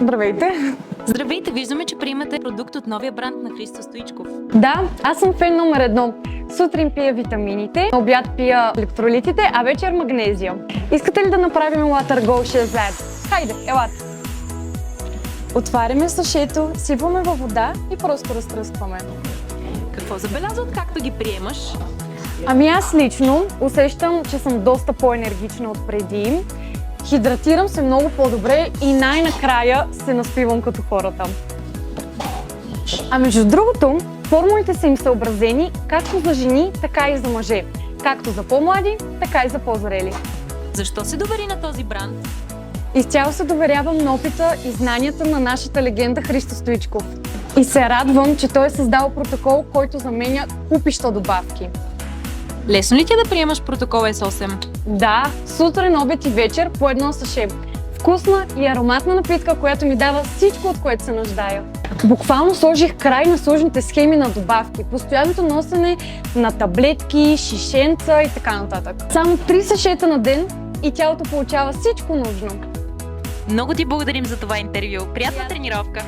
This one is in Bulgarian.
Здравейте! Здравейте, виждаме, че приемате продукт от новия бранд на Христо Стоичков. Да, аз съм фен номер 1. Сутрин пия витамините, на обяд пия електролитите, а вечер магнезия. Искате ли да направим Water Go 6 заедно? Хайде, елате! Отваряме сашето, сипваме във вода и просто разтръскваме. Какво забелязва, откакто ги приемаш? Ами аз лично усещам, че съм доста по-енергична от преди. Хидратирам се много по-добре и най-накрая се наспивам като хората. А между другото, формулите са им съобразени както за жени, така и за мъже. Както за по-млади, така и за по-зрели. Защо се довери на този бранд? Изцяло се доверявам на опита и знанията на нашата легенда Христо Стоичков. И се радвам, че той е създал протокол, който заменя купища добавки. Лесно ли ти е да приемаш протокол S8? Да, сутрин, обед и вечер по едно саше. Вкусна и ароматна напитка, която ми дава всичко, от което се нуждая. Буквално сложих край на сложните схеми на добавки, постоянното носене на таблетки, шишенца и така нататък. Само 3 сашета на ден и тялото получава всичко нужно. Много ти благодарим за това интервю. Приятна тренировка!